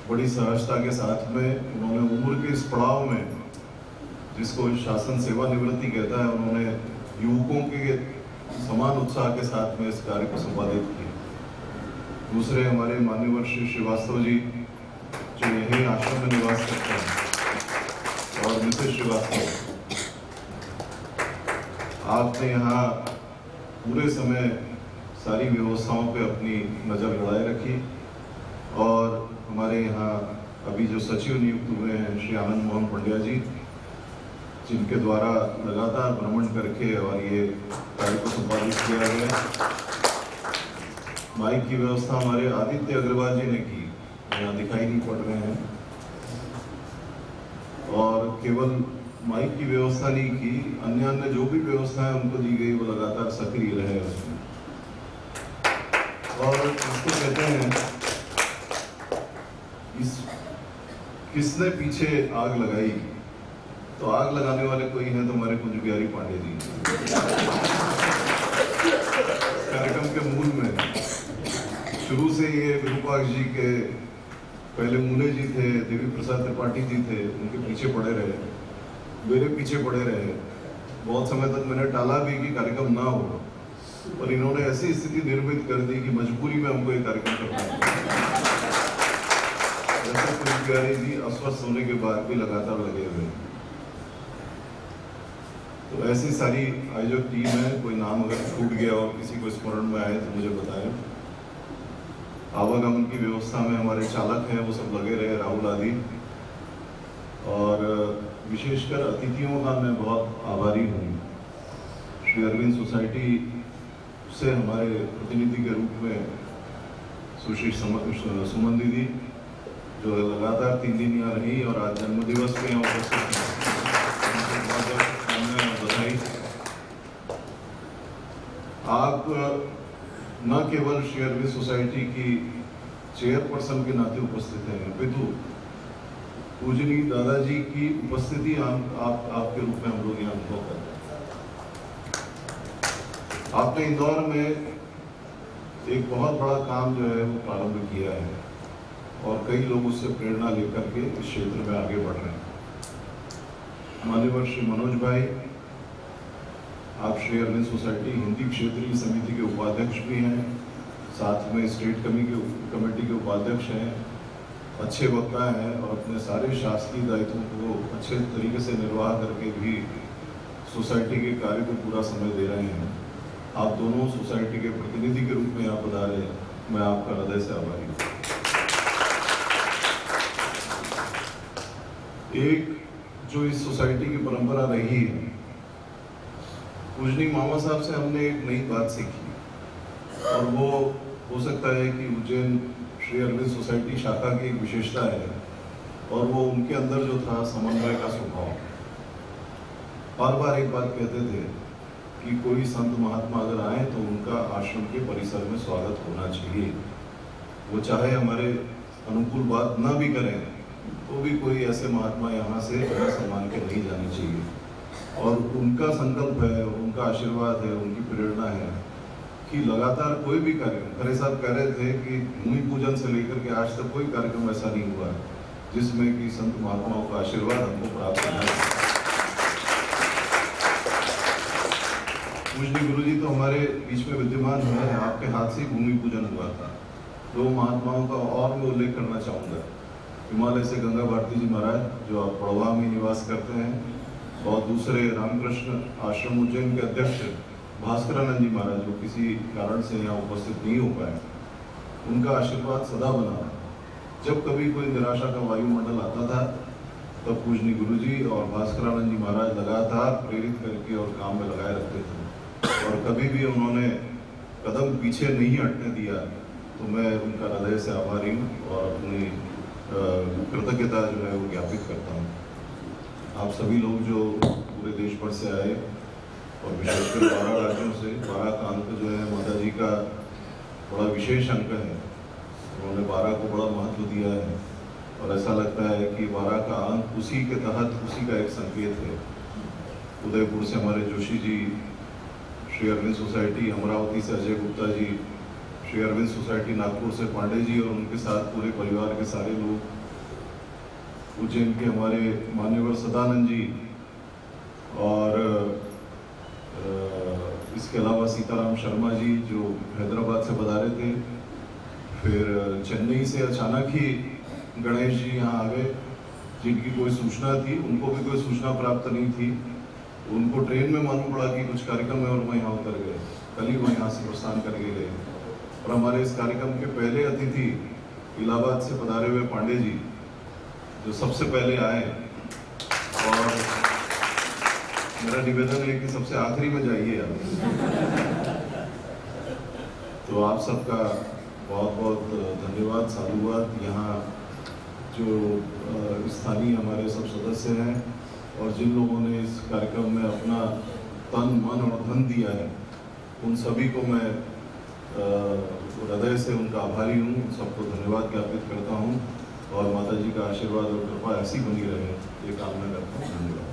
बड़ी सहजता के साथ में उन्होंने उम्र के इस पड़ाव में, जिसको शासन सेवानिवृत्ति कहता है, उन्होंने युवकों के समान उत्साह के साथ में इस कार्य को संपादित किया। दूसरे हमारे मान्यवर श्री श्रीवास्तव जी, जो यही आश्रम में निवास करते हैं, और मिसेस श्रीवास्तव, आपने यहाँ पूरे समय सारी व्यवस्थाओं पे अपनी नज़र गड़ाए रखी। और हमारे यहाँ अभी जो सचिव नियुक्त हुए हैं श्री आनंद मोहन पंड्या जी, जिनके द्वारा लगातार भ्रमण करके और ये कार्य को संपादित किया गया। माइक की व्यवस्था हमारे आदित्य अग्रवाल जी ने की, यहाँ दिखाई नहीं पड़ रहे हैं। और केवल माइक की व्यवस्था नहीं की, अन्य जो भी व्यवस्थाएं उनको दी गई वो लगातार सक्रिय रहे उसमें। और इसको कहते हैं, किसने पीछे आग लगाई, तो आग लगाने वाले कोई हैं तो हमारे कुंज बिहारी पांडे जी। कार्यक्रम के मूल में शुरू से ये विरूपाक्ष जी के पहले मूले जी थे, देवी प्रसाद त्रिपाठी जी थे, उनके पीछे पड़े रहे, मेरे पीछे पड़े रहे। बहुत समय तक मैंने टाला भी कि कार्यक्रम ना हो, और इन्होंने ऐसी स्थिति निर्मित कर दी कि मजबूरी में हमको ये कार्यक्रम करना है। जैसे कुंज बिहारी जी अस्वस्थ होने के बाद भी लगातार लगे हुए। तो ऐसी सारी आयोजक टीम है। कोई नाम अगर छूट गया और किसी को स्मरण में आए तो मुझे बताएं। आवागमन की व्यवस्था में हमारे चालक हैं, वो सब लगे रहे, राहुल आदि। और विशेषकर अतिथियों का मैं बहुत आभारी हूँ। श्री अरविंद सोसाइटी से हमारे प्रतिनिधि के रूप में सुश्री सुमन दीदी, जो लगातार 3 दिन यहाँ रही और आज जन्मदिवस पे यहाँ उपस्थित हैं, बहुत बधाई। आप न केवल श्री अरविंद सोसाइटी की चेयरपर्सन के नाते उपस्थित हैं, अपितु पूजनीय दादाजी की उपस्थिति आपके रूप में हम लोग यहाँ अनुभव करते हैं। आपने इंदौर में एक बहुत बड़ा काम जो है वो प्रारंभ किया है, और कई लोग उससे प्रेरणा लेकर के इस क्षेत्र में आगे बढ़ रहे हैं। मान्यवर श्री मनोज भाई, आप श्री अरविंद सोसाइटी हिंदी क्षेत्रीय समिति के उपाध्यक्ष भी हैं, साथ में स्टेट कमेटी के उपाध्यक्ष हैं, अच्छे वक्ता हैं, और अपने सारे शासकीय दायित्वों को अच्छे तरीके से निर्वाह करके भी सोसाइटी के कार्य को पूरा समय दे रहे हैं। आप दोनों सोसाइटी के प्रतिनिधि के रूप में यहाँ पधारे, मैं आपका हृदय से आभारी हूँ। एक जो इस सोसाइटी की परंपरा रही है, पूजनीय मामा साहब से हमने एक नई बात सीखी, और वो हो सकता है कि उज्जैन श्री अरविंद सोसाइटी शाखा की एक विशेषता है, और वो उनके अंदर जो था समन्वय का स्वभाव। बार बार एक बात कहते थे कि कोई संत महात्मा अगर आए तो उनका आश्रम के परिसर में स्वागत होना चाहिए। वो चाहे हमारे अनुकूल बात ना भी करें तो भी कोई ऐसे महात्मा यहाँ से बिना सम्मान के नहीं जाने चाहिए। और उनका संकल्प है, उनका आशीर्वाद है, उनकी प्रेरणा है कि लगातार कोई भी कार्यक्रम, खरे साहब कह रहे थे कि भूमि पूजन से लेकर के आज तक कोई कार्यक्रम ऐसा नहीं हुआ जिसमें कि संत महात्माओं का आशीर्वाद हमको प्राप्त है। पूजनीय गुरु जी तो हमारे बीच में विद्यमान हैं, आपके हाथ से भूमि पूजन हुआ था। 2 महात्माओं का और मैं उल्लेख करना चाहूँगा। हिमालय से गंगा भारती जी महाराज, जो आप पड़वा में निवास करते हैं, और दूसरे रामकृष्ण आश्रम उज्जैन के अध्यक्ष भास्करानंद जी महाराज, जो किसी कारण से यहाँ उपस्थित नहीं हो पाए। उनका आशीर्वाद सदा बना। जब कभी कोई निराशा का वायुमंडल आता था तब पूजनीय गुरु जी और भास्करानंद जी महाराज लगातार प्रेरित करके और काम में लगाए रखते थे, और कभी भी उन्होंने कदम पीछे नहीं हटने दिया। तो मैं उनका हृदय से आभारी हूँ और अपनी कृतज्ञता जो है वो ज्ञापित करता हूँ। आप सभी लोग जो पूरे देश भर से आए, और विशेषकर 12 राज्यों से, 12 का अंक जो है माता जी का बड़ा विशेष अंक है। उन्होंने 12 को बड़ा महत्व दिया है, और ऐसा लगता है कि 12 का अंक उसी के तहत, उसी का एक संकेत है। उदयपुर से हमारे जोशी जी, श्री अरविंद सोसाइटी अमरावती से अजय गुप्ता जी, श्री अरविंद सोसाइटी नागपुर से पांडे जी और उनके साथ पूरे परिवार के सारे लोग, उज्जैन के हमारे मान्यवर सदानंद जी, और इसके अलावा सीताराम शर्मा जी जो हैदराबाद से पधारे थे। फिर चेन्नई से अचानक ही गणेश जी यहाँ आ गए, जिनकी कोई सूचना थी, उनको भी कोई सूचना प्राप्त नहीं थी। उनको ट्रेन में मालूम पड़ा कि कुछ कार्यक्रम है और वो यहाँ उतर गए, कल ही वो यहाँ से प्रस्थान करके गए। और हमारे इस कार्यक्रम के पहले अतिथि इलाहाबाद से पधारे हुए पांडे जी, जो सबसे पहले आए, और मेरा निवेदन है कि सबसे आखिरी में जाइए आप। तो आप सबका बहुत बहुत धन्यवाद, साधुवाद। यहाँ जो स्थानीय हमारे सब सदस्य हैं और जिन लोगों ने इस कार्यक्रम में अपना तन मन और धन दिया है, उन सभी को मैं हृदय से उनका आभारी हूँ, सबको धन्यवाद ज्ञापित करता हूँ। और माता जी का आशीर्वाद और कृपा ऐसी बनी रहे, ये कामना करता हूँ। धन्यवाद।